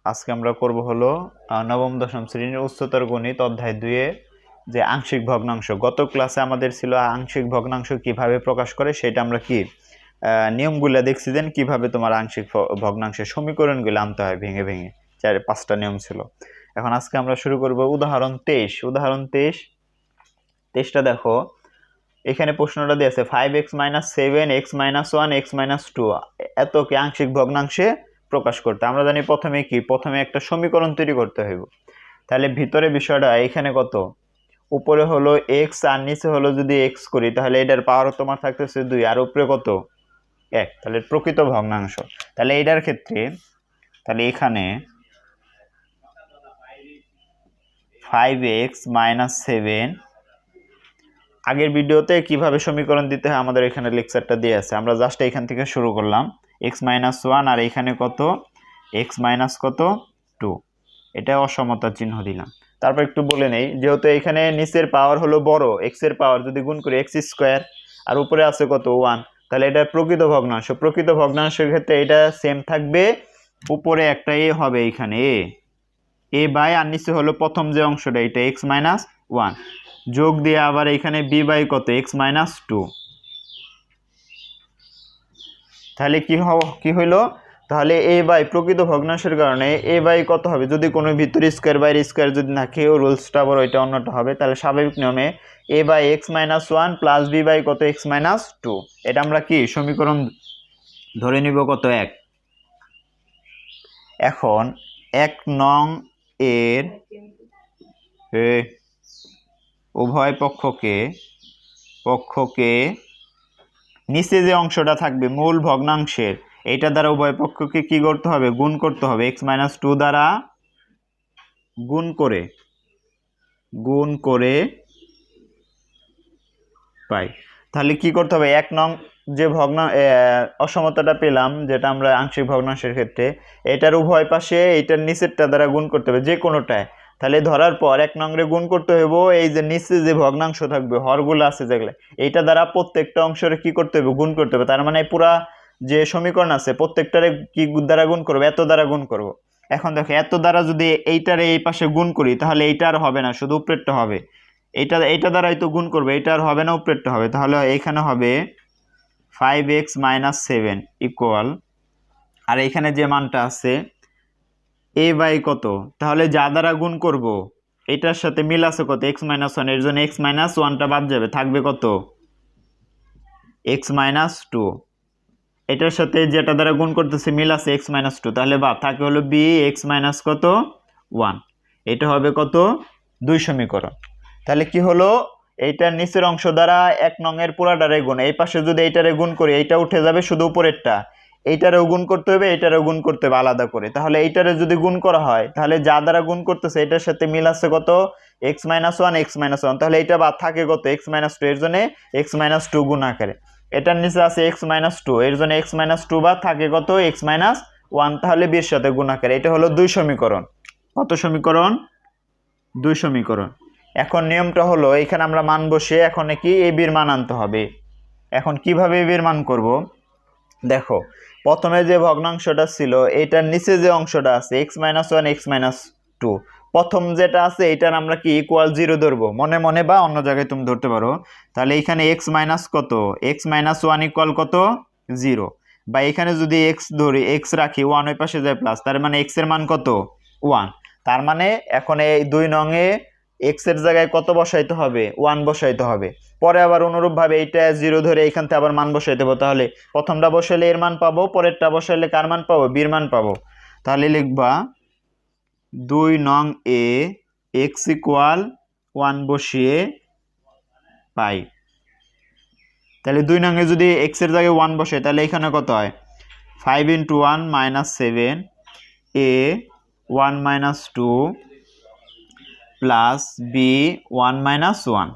আজকে আমরা করব হলো নবম দশম শ্রেণীর উচ্চতর গণিত অধ্যায় 2 এ যে আংশিক ভগ্নাংশ। গত ক্লাসে আমাদের ছিল আংশিক ভগ্নাংশ কিভাবে প্রকাশ করে সেটা আমরা কি নিয়মগুলো দেখছি দেন কিভাবে তোমার আংশিক ভগ্নাংশের সমীকরণগুলো আনতে হয় ভেঙে ভেঙে 4-5টা নিয়ম ছিল। এখন আজকে আমরা শুরু করব উদাহরণ 23। উদাহরণ 23টা দেখো, এখানে প্রশ্নটা দিয়েছে 5x - 7 x - 1 x - 2 এতকে আংশিক ভগ্নাংশে প্রকাশ করতে। আমরা জানি প্রথমে একটা সমীকরণ তৈরি করতে হইব। তাহলে ভিতরে বিষয়টা এখানে কত, উপরে হলো x আর নিচে হলো যদি x করি তাহলে এটার পাওয়ার তোমার থাকতেছে 2 আর উপরে কত 1, তাহলে প্রকৃত ভগ্নাংশ। তাহলে এটার ক্ষেত্রে তাহলে এখানে 5x - 7 আগের ভিডিওতে কিভাবে সমীকরণ দিতে হয় আমাদের এখানে লেকচারটা দিয়ে আছে, আমরা জাস্ট এখান থেকে শুরু করলাম। x - 1 আর এখানে কত x - কত 2, এটা অসমতার চিহ্ন দিলাম। তারপর একটু বলে নেই, যেহেতু এখানে নিচের পাওয়ার হলো বড়, x এর পাওয়ার যদি গুণ করি x স্কয়ার আর উপরে আছে কত 1, তাহলে এটা প্রকৃত ভগ্নাংশ। প্রকৃত ভগ্নাংশের ক্ষেত্রে এটা সেম থাকবে, উপরে একটা a হবে এখানে a বাই আর নিচে হলো প্রথম যে অংশটা এটা x - 1 যোগ দিয়ে আবার এখানে b বাই কত x - 2। তাহলে কি হইলো, তাহলে a বাই প্রকৃত ভগ্নাংশের কারণে a বাই কত হবে, যদি কোনো ভিতরে স্কয়ার বাইরে স্কয়ার যদি থাকে ও রুলসটা বড় এটা অন্যটা হবে, তাহলে স্বাভাবিক নিয়মে a by x - 1 plus b by কত x - 2। এটা আমরা কি সমীকরণ ধরে নিব কত 1। এখন 1 নং এর উভয় পক্ষকে নিচে যে অংশটা থাকবে মূল ভগ্নাংশের এটা দ্বারা উভয় পক্ষকে কি করতে হবে, গুণ করতে হবে। x - 2 দ্বারা গুণ করে পাই। তাহলে কি করতে হবে, 1 নং যে অসমতাটা পেলাম যেটা আমরা আংশিক ভগ্নাংশের ক্ষেত্রে, এটার উভয় পাশে এটার নিচেরটা দ্বারা গুণ করতে হবে যে কোনোটায়। তাহলে ধরার পর 1 নং রে গুণ করতে হইব এই যে নিচে যে ভগ্নাংশ থাকবে হরগুলো আছে যেগুলো, এইটা দ্বারা প্রত্যেকটা অংশের কি করতে হবে, গুণ করতে হবে। তার মানে পুরা যে সমীকরণ আছে প্রত্যেকটারে কি দ্বারা গুণ করব, এত দ্বারা গুণ করব। এখন দেখো এত দ্বারা যদি এইটারে এই পাশে গুণ করি তাহলে এইটা আর হবে না, শুধু উপরেরটা হবে। এইটা দ্বারাই তো গুণ করবে, এটা আর হবে না, উপরেরটা হবে। তাহলে এখানে হবে 5x - 7 ইকুয়াল, আর এখানে যে মানটা আছে a বাই কত, তাহলে যা দ্বারা গুণ করব এটার সাথে মিল আছে কত x - 1, এর জন্য x - 1টা বাদ যাবে, থাকবে কত x - 2। এটার সাথে যেটা দ্বারা গুণ করতেছে মিল আছে x - 2, তাহলে বাদ থাকে হলো b x - কত 1। এটা হবে কত 2 সমীকরণ। তাহলে কি হলো, এইটার নিচের অংশ দ্বারা 1 নং এর পুরাটারে গুণ, এই পাশে যদি এইটারে গুণ করি এইটা উঠে যাবে, শুধু উপরেরটা এইটারেও গুণ করতে হবে, এইটারেও গুণ করতে হবে আলাদা করে। তাহলে এইটারে যদি গুণ করা হয় তাহলে যা দ্বারা গুণ করতেছে এটার সাথে মিল আছে কত x - 1 x - 1, তাহলে এইটা বাদ থাকে কত x - 2, এর জন্য x - 2 গুণ আকারে। এটার নিচে আছে x - 2, এর জন্য x - 2 বাদ থাকে কত x - 1, তাহলে b এর সাথে গুণ আকারে। এটা হলো 2 সমীকরণ। কত সমীকরণ, 2 সমীকরণ। এখন নিয়মটা হলো এখানে আমরা মান বসে এখন কি a b এর মান আনতে হবে। এখন কিভাবে a b এর মান করব, দেখো প্রথমে যে ভগ্নাংশটা ছিল এটার নিচে যে অংশটা আছে x - 1 x - 2, প্রথম যেটা আছে এটার আমরা কি ইকুয়াল 0 ধরবো, মনে মনে বা অন্য জায়গায় তুমি ধরতে পারো। তাহলে এখানে x - কত x - 1 ইকুয়াল কত 0, বা এখানে যদি x ধরি x রাখি 1 ওই পাশে যায় প্লাস, তার মানে x এর মান কত 1। তার মানে এখন এই 2 নং এ x এর জায়গায় কত বসাইতে হবে, 1 বসাইতে হবে। পরে আবার অনুরূপভাবে এইটা 0 ধরে এখান থেকে আবার মান বসাইতে হবে। তাহলে প্রথমটা বসাইলে এর মান পাবো, পরেরটা বসাইলে কার মান পাবো, b এর মান পাবো। তাহলে লিখবা 2 নং এ x ইকুয়াল 1 বসিয়ে পাই। তাহলে 2 নং এ যদি x এর জায়গায় 1 বসে তাহলে এখানে কত হয় 5 × 1 - 7 a 1 - 2 প্লাস b 1 - 1।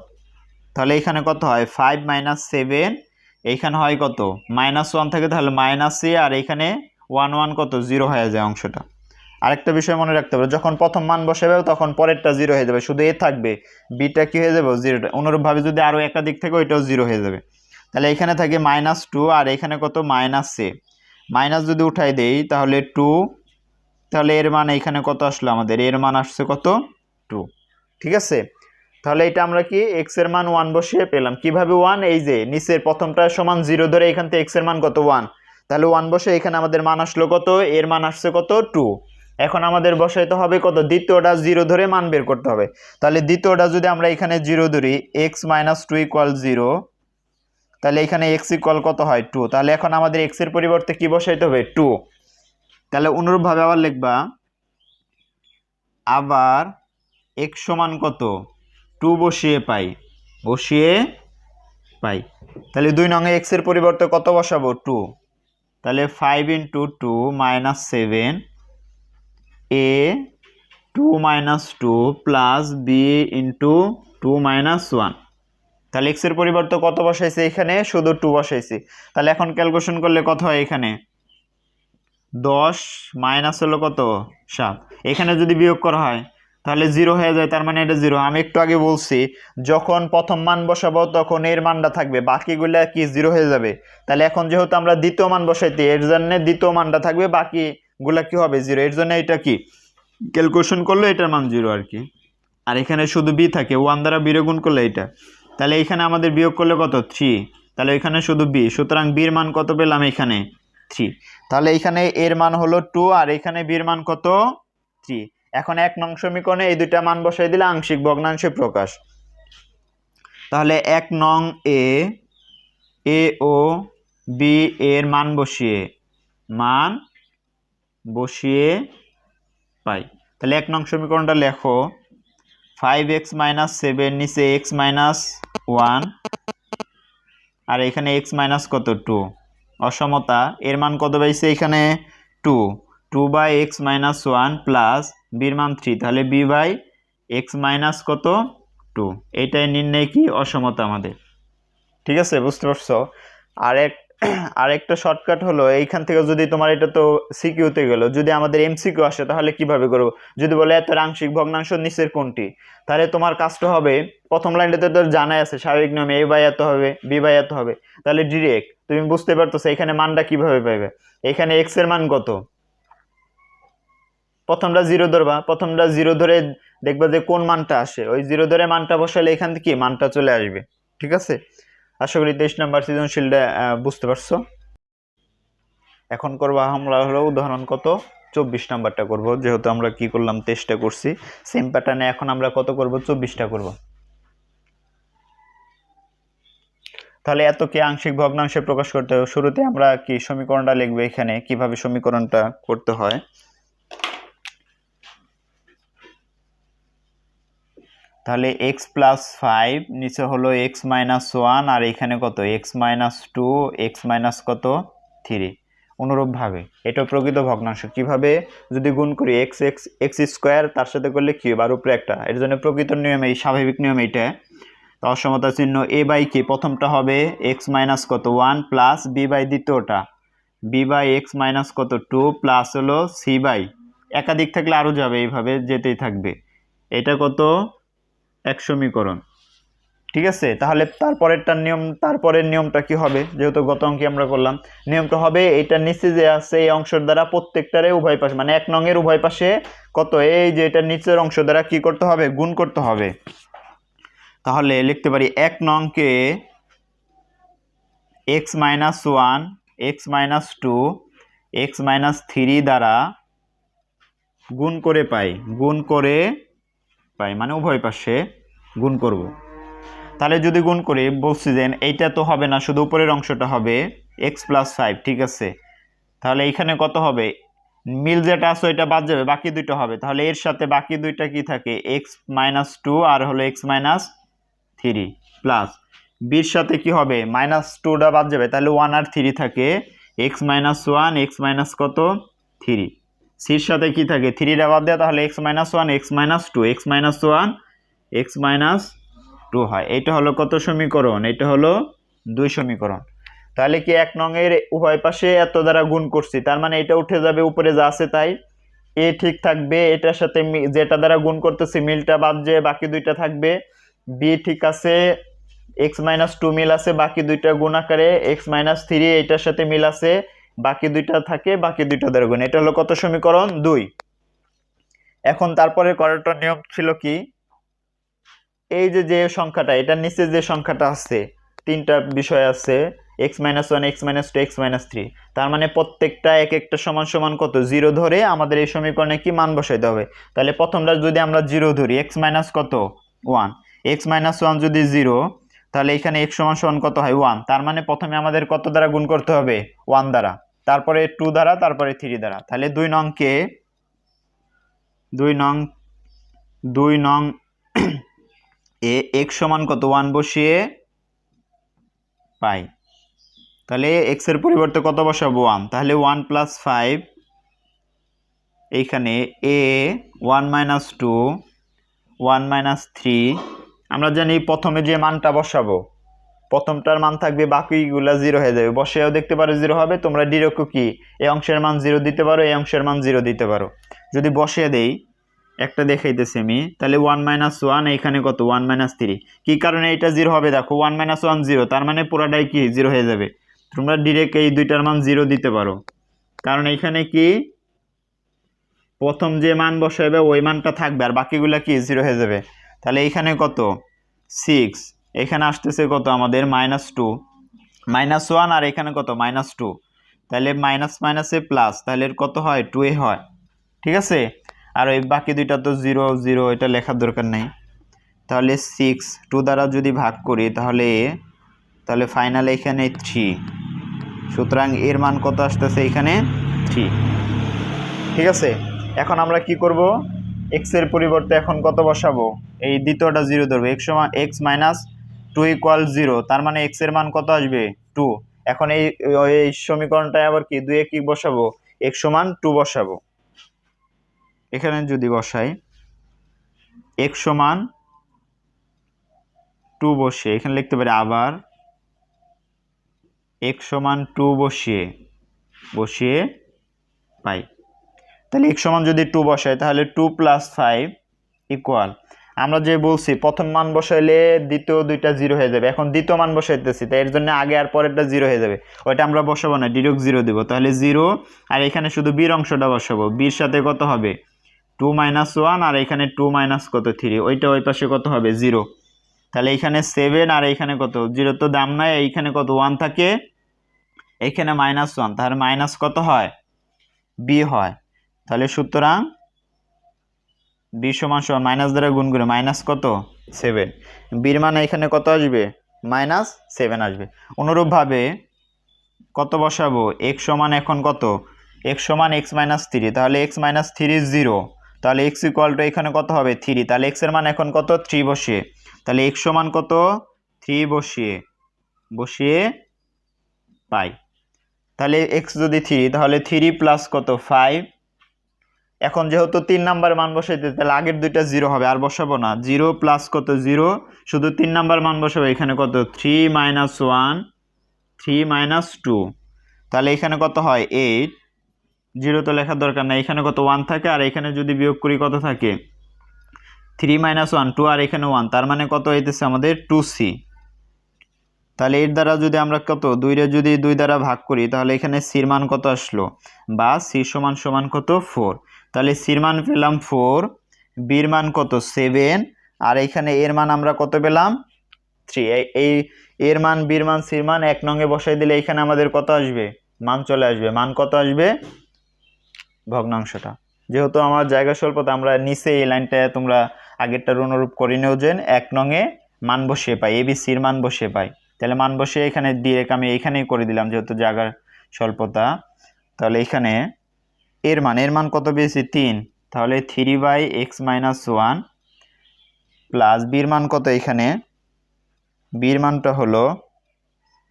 তাহলে এখানে কত হয় 5 - 7, এইখানে হয় কত -1 থাকে, তাহলে -a, আর এখানে 1 1 কত 0 হয়ে যায় অংশটা। আরেকটা বিষয় মনে রাখতে হবে, যখন প্রথম মান বসাবে তখন পরেরটা 0 হয়ে যাবে, শুধু a থাকবে, bটা কি হয়ে যাবে 0। অনুরূপভাবে যদি আরও একাধিক থাকে ওইটাও 0 হয়ে যাবে। তাহলে এখানে থাকে -2 আর এখানে কত -a, মাইনাস যদি উঠাই দেই তাহলে 2 তাহলে এর মান এখানে কত আসলো আমাদের, এর মান আসছে কত 2। ঠিক আছে, তাহলে এটা আমরা কি x এর মান 1 বসিয়ে পেলাম। কিভাবে 1, এই যে নিচের প্রথমটা সমান 0 ধরে এখান থেকে x এর মান কত 1, তাহলে 1 বসে এখানে আমাদের মান আসলো কত, এর মান আসছে কত 2। এখন আমাদের বসাইতে হবে কত, দ্বিতীয়টা 0 ধরে মান বের করতে হবে। তাহলে দ্বিতীয়টা যদি আমরা এখানে 0 ধরি, x - 2 = 0, তাহলে এখানে x ইকুয়াল কত হয় 2। তাহলে এখন আমাদের x এর পরিবর্তে কি বসাইতে হবে 2। তাহলে অনুরূপভাবে আবার লিখবা, আবার x সমান কত 2 বসিয়ে পাই। তাহলে 2 নং x এর পরিবর্তে কত বসাবো 2। তাহলে 5 × 2 - 7 a 2 - 2 প্লাস b × 2 - 1। তাহলে x এর পরিবর্তে কত বসাইছি, এখানে শুধু 2 বসাইছি। তাহলে এখন ক্যালকুলেশন করলে কত হয়, এখানে 10 মাইনাস হলো কত 7, এখানে যদি বিয়োগ করা হয় তাহলে 0 হয়ে যায়, তার মানে এটা 0। আমি একটু আগে বলছি যখন প্রথম মান বসাবো তখন এর মানটা থাকবে, বাকিগুলা কি 0 হয়ে যাবে। তাহলে এখন যেহেতু আমরা দ্বিতীয় মান বসাইতে, এর জন্য দ্বিতীয় মানটা থাকবে, বাকিগুলা কি হবে 0, এর জন্য এটা কি ক্যালকুলেশন করলে এটার মান 0 আর কি। আর এখানে শুধু b থাকে, 1 দ্বারা b গুণ করলে এটা, তাহলে এখানে আমাদের বিয়োগ করলে কত 3, তাহলে এখানে শুধু b, সুতরাং b এর মান কত পেলাম এখানে 3। তাহলে এখানে এর মান হলো 2 আর এখানে b এর মান কত 3। এখন 1 নং সমীকরণে এই দুইটা মান বসাই দিলে আংশিক ভগ্নাংশে প্রকাশ। তাহলে 1 নং a ও b এর মান বসিয়ে পাই। তাহলে 1 নং সমীকরণটা লেখো, 5x - 7 নিচে x - 1 আর এখানে x মাইনাস কত 2, অসমতা, এর মান কত পাইছে এখানে 2/x - 1 প্লাস b এর মান 3, তাহলে b/x মাইনাস কত 2, এটাই নির্ণয় কি অসমতা আমাদের। ঠিক আছে, বুঝতে পারছো। আরেকটা শর্টকাট হলো, এইখান থেকে যদি তোমার এটা তো সিকিউতে গেল, যদি আমাদের এমসিকিউ আসে তাহলে কিভাবে করবো, যদি বলে এত আংশিক ভগ্নাংশ নিচের কোনটি, তাহলে তোমার কাজটা হবে প্রথম লাইনটাতে তো জানাই আছে স্বাভাবিক নিয়মে a/এত হবে b/এত হবে, তাহলে ডিরেক্ট তুমি বুঝতে পারতেছো এখানে মানটা কিভাবে পাইবে। এখানে x এর মান কত, প্রথমটা 0 ধরবা, প্রথমটা 0 ধরে দেখবা যে কোন মানটা আসে, ওই 0 ধরে মানটা বসালে এখান থেকে মানটা চলে আসবে। ঠিক আছে, আশা করি 23 নাম্বার সৃজনশীলটা বুঝতে পারছো। এখন করবো আমরা হলো উদাহরণ কত 24 নাম্বারটা করব, যেহেতু আমরা কি করলাম 23টা করছি, সেম প্যাটার্নে এখন আমরা কত করব 24টা করব। তাহলে এত কি আংশিক ভগ্নাংশে প্রকাশ করতে হবে। শুরুতে আমরা কি সমীকরণটা লিখবো, এখানে কিভাবে সমীকরণটা করতে হয়। তাহলে x + 5 নিচে হলো x - 1 আর এখানে কত x - 2 x মাইনাস কত 3। অনুরূপভাবে এটা প্রকৃত ভগ্নাংশ, কিভাবে যদি গুণ করি x স্কয়ার তার সাথে করলে কিউব আর উপরে একটা, এর জন্য প্রকৃত নিয়ম এই স্বাভাবিক নিয়ম এইটা। তো অসমতা চিহ্ন a/কি প্রথমটা হবে x মাইনাস কত 1 প্লাস b/ দ্বিতীয়টা b/x মাইনাস কত 2 প্লাস হলো c/, একাধিক থাকলে আরও যাবে, এইভাবে যেতেই থাকবে। এটা কত এক সমীকরণ। ঠিক আছে, তাহলে তারপরের নিয়মটা কি হবে, যেহেতু গত অঙ্কে আমরা করলাম, নিয়মটা হবে এটা নিচে যে আছে এই অংশের দ্বারা প্রত্যেকটারে উভয় পাশে, মানে 1 নং এর উভয় পাশে কত, এই যে এটা নিচের অংশ দ্বারা কি করতে হবে, গুণ করতে হবে। তাহলে লিখতে পারি 1 নংকে x - 1 x - 2 x - 3 দ্বারা গুণ করে পাই, মানে উভয় পাশে গুণ করব। তাহলে যদি গুণ করি, বলছি যে এইটা তো হবে না, শুধু উপরের অংশটা হবে x + 5। ঠিক আছে, তাহলে এখানে কত হবে, মিল যেটা আছে ওইটা বাদ যাবে, বাকি দুইটা হবে। তাহলে এর সাথে বাকি দুইটা কি থাকে x - 2 আর হলো x - 3 প্লাস বির সাথে কি হবে -2টা বাদ যাবে, তাহলে 1 আর 3 থাকে x - 1 x মাইনাস কত 3, সির সাথে কি থাকে 3টা বাদ দেওয়া, তাহলে x - 1 x - 2 x - 1 x - 2 হয়। এটা হলো কত সমীকরণ, এটা হলো 2 সমীকরণ। তাহলে কি 1 নং এর উভয় পাশে এত দ্বারা গুণ করছি, তার মানে এটা উঠে যাবে, উপরে যা আছে তাই, এ ঠিক থাকবে, এটার সাথে যেটা দ্বারা গুণ করতেছি মিলটা বাদ যায়, বাকি দুইটা থাকবে, বি ঠিক আছে, x - 2 মিল আছে, বাকি দুইটা গুণ আকারে x - 3 এটার সাথে মিল আছে, বাকি দুইটা থাকে, বাকি দুইটা দ্বারা গুণ। এটা হলো কত সমীকরণ 2। এখন তারপরে করার নিয়ম ছিল কি, এই যে সংখ্যাটা এটার নিচে যে সংখ্যাটা আছে, তিনটা বিষয় আছে x-1, x-2, x-3, তার মানে প্রত্যেকটা এক একটা সমান সমান কত 0 ধরে আমাদের এই সমীকরণে কি মান বসাইতে হবে। তাহলে প্রথমটা যদি আমরা 0 ধরি, x মাইনাস কত 1, x-1 যদি 0, তাহলে এখানে x সমান সমান কত হয় 1, তার মানে প্রথমে আমাদের কত দ্বারা গুণ করতে হবে 1 দ্বারা, তারপরে 2 দ্বারা, তারপরে 3 দ্বারা। তাহলে 2 নং x সমান কত 1 বসিয়ে পাই, তাহলে x এর পরিবর্তে কত বসাবো 1, তাহলে 1 + 5, এইখানে a 1 - 2 1 - 3, আমরা জানি প্রথমে যে মানটা বসাবো প্রথমটার মান থাকবে, বাকিগুলা 0 হয়ে যাবে। বসেও দেখতে পারো 0 হবে, তোমরা ডিরেক্ট কি এই অংশের মান 0 দিতে পারো, এই অংশের মান 0 দিতে পারো। যদি বসিয়ে দেই, একটা দেখাইতেছি আমি, তাহলে 1 - 1, এখানে কত 1 - 3, কি কারণে এটা 0 হবে দেখো, 1 - 1 0, তার মানে পুরাটাই কি 0 হয়ে যাবে। তোমরা ডিরেক্ট এই দুইটার মান 0 দিতে পারো, কারণ এখানে কি প্রথম যে মান বসাবে ওই মানটা থাকবে আর বাকিগুলা কি 0 হয়ে যাবে। তাহলে এইখানে কত 6, এখানে আসতেছে কত আমাদের -2, -1, আর এখানে কত -2, তাহলে মাইনাস মাইনাসে প্লাস, তাহলে কত হয় 2 হয়, ঠিক আছে। আর ওই বাকি দুইটা তো 0 0, এটা লেখার দরকার নেই। তাহলে 6 2 দ্বারা যদি ভাগ করি তাহলে ফাইনালে এখানে 3, সুতরাং এর মান কত আসতেছে এখানে 3, ঠিক আছে। এখন আমরা কি করব, x এর পরিবর্তে এখন কত বসাবো, এই দ্বিতীয়টা 0 ধরবো, x - 2 = 0, তার মানে x এর মান কত আসবে 2। এখন এই সমীকরণটায় আবার কি 2 এ কি বসাবো, x = 2 বসাবো। এখানে যদি বসাই x = 2 বসিয়ে এখানে লিখতে পারি, আবার x = 2 বসিয়ে পাই। তাহলে x সমান যদি 2 বসাই, তাহলে 2 + 5 ইকুয়াল, আমরা যে বলছি প্রথম মান বসাইলে দ্বিতীয় দুইটা 0 হয়ে যাবে, এখন দ্বিতীয় মান বসাইতেছি, তাই এর জন্য আগে আর পরেরটা 0 হয়ে যাবে, ওইটা আমরা বসাবো না, ডিরেক্ট 0 দেব। তাহলে 0, আর এখানে শুধু বির অংশটা বসাবো, বির সাথে কত হবে 2 - 1, আর এখানে 2 - কত 3, ওইটা ওই পাশে কত হবে 0, তাহলে এখানে 7, আর এখানে কত 0 তো দাম নাই, এইখানে কত 1 থাকে, এইখানে -1, তাহলে মাইনাস কত হয় b হয়। তাহলে সুতরাং b = মাইনাস দ্বারা গুণ করে মাইনাস কত 7, বির মানে এখানে কত আসবে -7 আসবে। অনুরূপভাবে কত বসাবো, x সমান এখন কত, x সমান x - 3, তাহলে x - 3 0, তাহলে x = এখানে কত হবে 3, তাহলে x এর মান এখন কত 3 বসিয়ে, তাহলে x সমান কত 3 বসিয়ে পাই। তাহলে x যদি 3, তাহলে 3 + কত 5, এখন যেহেতু 3 নাম্বার মান বসাইতে, তাহলে আগের দুইটা 0 হবে, আর বসাবো না, 0 + কত 0, শুধু 3 নাম্বার মান বসাবো, এখানে কত 3 - 1 3 - 2, তাহলে এখানে কত হয় 8, 0 তো লেখার দরকার নাই, এখানে কত 1 থাকে, আর এখানে যদি বিয়োগ করি কত থাকে 3 - 1 2, আর এখানে 1, তার মানে কত হইতেছে আমাদের 2c। তাহলে এর দ্বারা যদি আমরা কত 2 রে যদি 2 দ্বারা ভাগ করি, তাহলে এখানে c এর মান কত আসলো, বা c সমান কত 4, তাহলে c এর মান পেলাম 4, b এর মান কত 7, আর এখানে এর মান আমরা কত পেলাম 3। এই এর মান, b এর মান, c এর মান 1 নং এ বসাই দিলে এখানে আমাদের কত আসবে, মান চলে আসবে। মান কত আসবে, ভগ্নাংশটা, যেহেতু আমার জায়গা স্বল্পতা, আমরা নিচে এই লাইনটা তোমরা আগেরটার অনুরূপ করে নিও, যে 1 নং এ মান বসিয়ে পাই, abc এর মান বসিয়ে পাই। তাহলে মান বসিয়ে এখানে ডিরেক্ট আমি এইখানেই করে দিলাম, যেহেতু জায়গার স্বল্পতা। তাহলে এখানে এর মান কত পেয়েছি 3, তাহলে 3/x - 1 প্লাস b এর মান কত, এখানে b এর মানটা হলো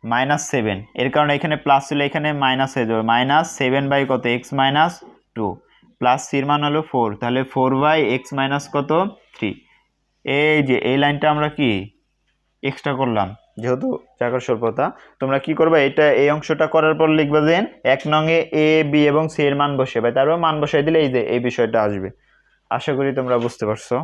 -7, এর কারণে এখানে প্লাস ছিল, এখানে মাইনাস হয়ে যাবে, -7 কত x - 2 প্লাস c এর মান হলো 4, তাহলে 4/x - কত 3। এই যে এই লাইনটা আমরা কি এক্সট্রা করলাম, যেহেতু জায়গার স্বল্পতা। তোমরা কি করবে, এটা এই অংশটা করার পর লিখবে যে 1 নং এ a b এবং c এর মান বসিয়ে পাই, তারপর মান বসাই দিলে এই যে এই বিষয়টা আসবে। আশা করি তোমরা বুঝতে পারছো।